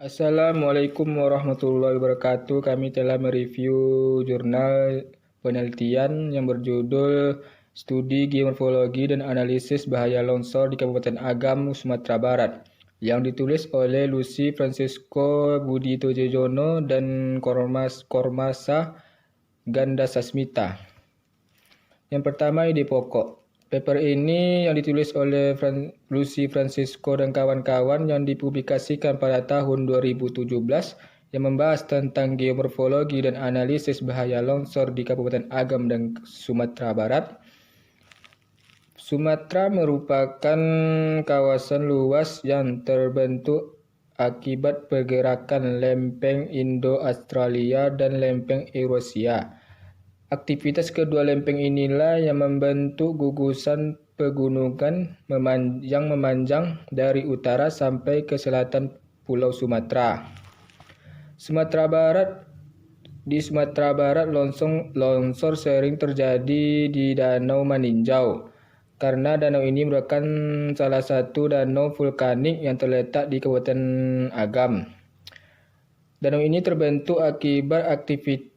Assalamualaikum warahmatullahi wabarakatuh. Kami telah mereview jurnal penelitian yang berjudul Studi Geomorfologi dan Analisis Bahaya Longsor di Kabupaten Agam, Sumatera Barat, yang ditulis oleh Lucy Francisco Budi Tojojono dan Kormasa Gandasasmita. Yang pertama, ide pokok. Paper ini yang ditulis oleh Lucy Francisco dan kawan-kawan yang dipublikasikan pada tahun 2017 yang membahas tentang geomorfologi dan analisis bahaya longsor di Kabupaten Agam dan Sumatera Barat. Sumatera merupakan kawasan luas yang terbentuk akibat pergerakan lempeng Indo-Australia dan lempeng Eurasia. Aktivitas kedua lempeng inilah yang membentuk gugusan pegunungan yang memanjang dari utara sampai ke selatan Pulau Sumatera. Di Sumatera Barat longsor sering terjadi di Danau Maninjau karena danau ini merupakan salah satu danau vulkanik yang terletak di Kabupaten Agam. Danau ini terbentuk akibat aktivitas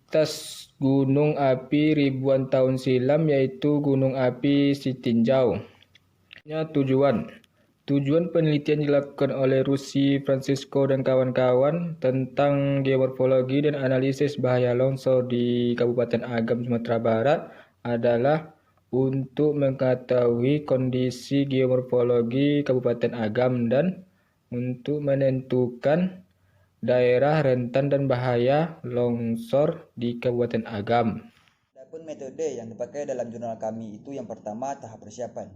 gunung api ribuan tahun silam, yaitu gunung api Sitinjau. Tujuan penelitian dilakukan oleh Lucy Francisco dan kawan-kawan tentang geomorfologi dan analisis bahaya longsor di Kabupaten Agam, Sumatera Barat adalah untuk mengetahui kondisi geomorfologi Kabupaten Agam dan untuk menentukan daerah rentan dan bahaya longsor di Kabupaten Agam. Adapun metode yang dipakai dalam jurnal kami itu yang pertama tahap persiapan.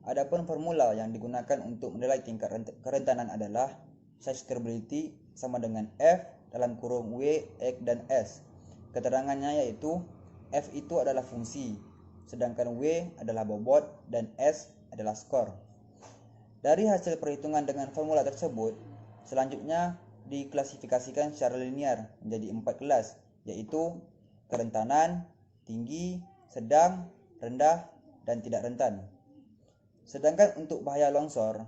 Adapun formula yang digunakan untuk menilai tingkat kerentanan adalah size credibility sama dengan F dalam kurung W, X, dan S. Keterangannya yaitu F itu adalah fungsi, sedangkan W adalah bobot dan S adalah skor. Dari hasil perhitungan dengan formula tersebut, selanjutnya diklasifikasikan secara linear menjadi 4 kelas, yaitu kerentanan, tinggi, sedang, rendah, dan tidak rentan. Sedangkan untuk bahaya longsor,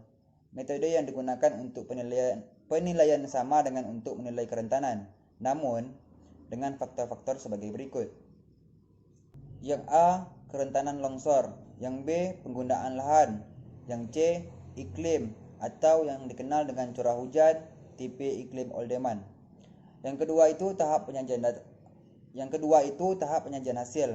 metode yang digunakan untuk penilaian sama dengan untuk menilai kerentanan, namun dengan faktor-faktor sebagai berikut. Yang A, kerentanan longsor. Yang B, penggunaan lahan. Yang C, iklim atau yang dikenal dengan curah hujan tipe iklim Oldeman. Yang kedua itu tahap penyajian hasil.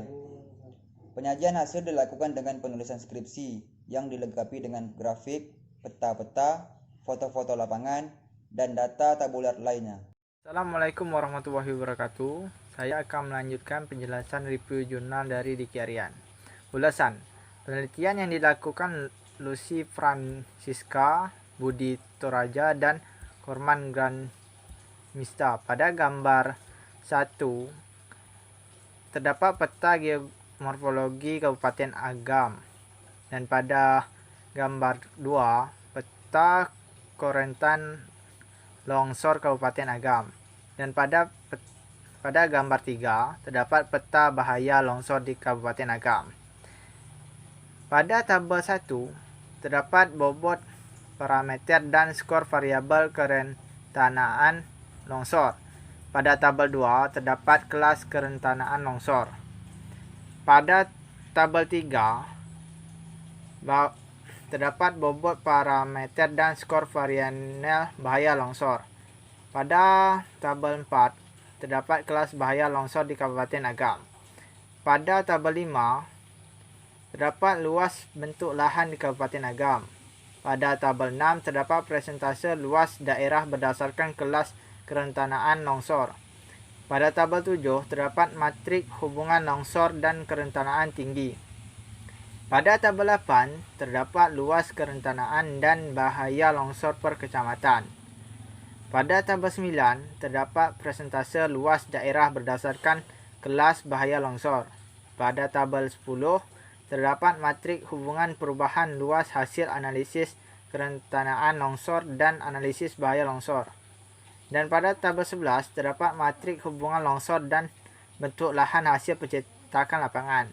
Penyajian hasil dilakukan dengan penulisan skripsi yang dilengkapi dengan grafik, peta-peta, foto-foto lapangan, dan data tabular lainnya. Assalamualaikum warahmatullahi wabarakatuh. Saya akan melanjutkan penjelasan review jurnal dari Diki Aryan. Ulasan penelitian yang dilakukan Lucy Francisca Budi Toraja dan Korman Granmista. Pada gambar 1 terdapat peta geomorfologi Kabupaten Agam, dan pada gambar 2 peta korentan longsor Kabupaten Agam, dan pada gambar 3 terdapat peta bahaya longsor di Kabupaten Agam. Pada tabel 1 terdapat bobot, parameter, dan skor variabel kerentanaan longsor. Pada tabel 2 terdapat kelas kerentanaan longsor. Pada tabel 3 terdapat bobot, parameter, dan skor variabel bahaya longsor. Pada tabel 4 terdapat kelas bahaya longsor di Kabupaten Agam. Pada tabel 5 terdapat luas bentuk lahan di Kabupaten Agam. Pada tabel 6 terdapat presentase luas daerah berdasarkan kelas kerentanaan longsor. Pada tabel 7 terdapat matrik hubungan longsor dan kerentanaan tinggi. Pada tabel 8 terdapat luas kerentanaan dan bahaya longsor per kecamatan. Pada tabel 9 terdapat presentase luas daerah berdasarkan kelas bahaya longsor. Pada tabel 10 terdapat matrik hubungan perubahan luas hasil analisis kerentanaan longsor dan analisis bahaya longsor. Dan pada tabel 11 terdapat matrik hubungan longsor dan bentuk lahan hasil pencetakan lapangan.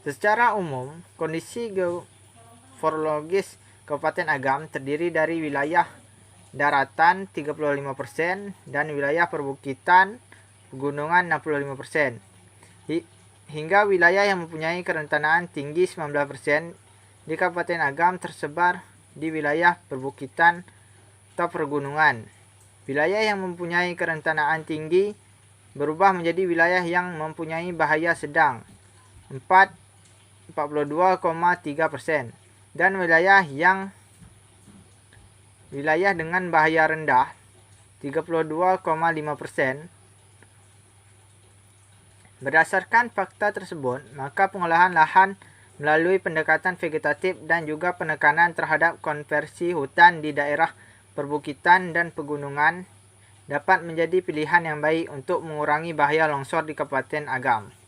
Secara umum, kondisi geomorfologis Kabupaten Agam terdiri dari wilayah daratan 35% dan wilayah perbukitan pegunungan 65%. Hingga wilayah yang mempunyai kerentanan tinggi 19% di Kabupaten Agam tersebar di wilayah perbukitan atau pergunungan. Wilayah yang mempunyai kerentanan tinggi berubah menjadi wilayah yang mempunyai bahaya sedang 42,3% dan wilayah dengan bahaya rendah 32,5%. Berdasarkan fakta tersebut, maka pengolahan lahan melalui pendekatan vegetatif dan juga penekanan terhadap konversi hutan di daerah perbukitan dan pegunungan dapat menjadi pilihan yang baik untuk mengurangi bahaya longsor di Kabupaten Agam.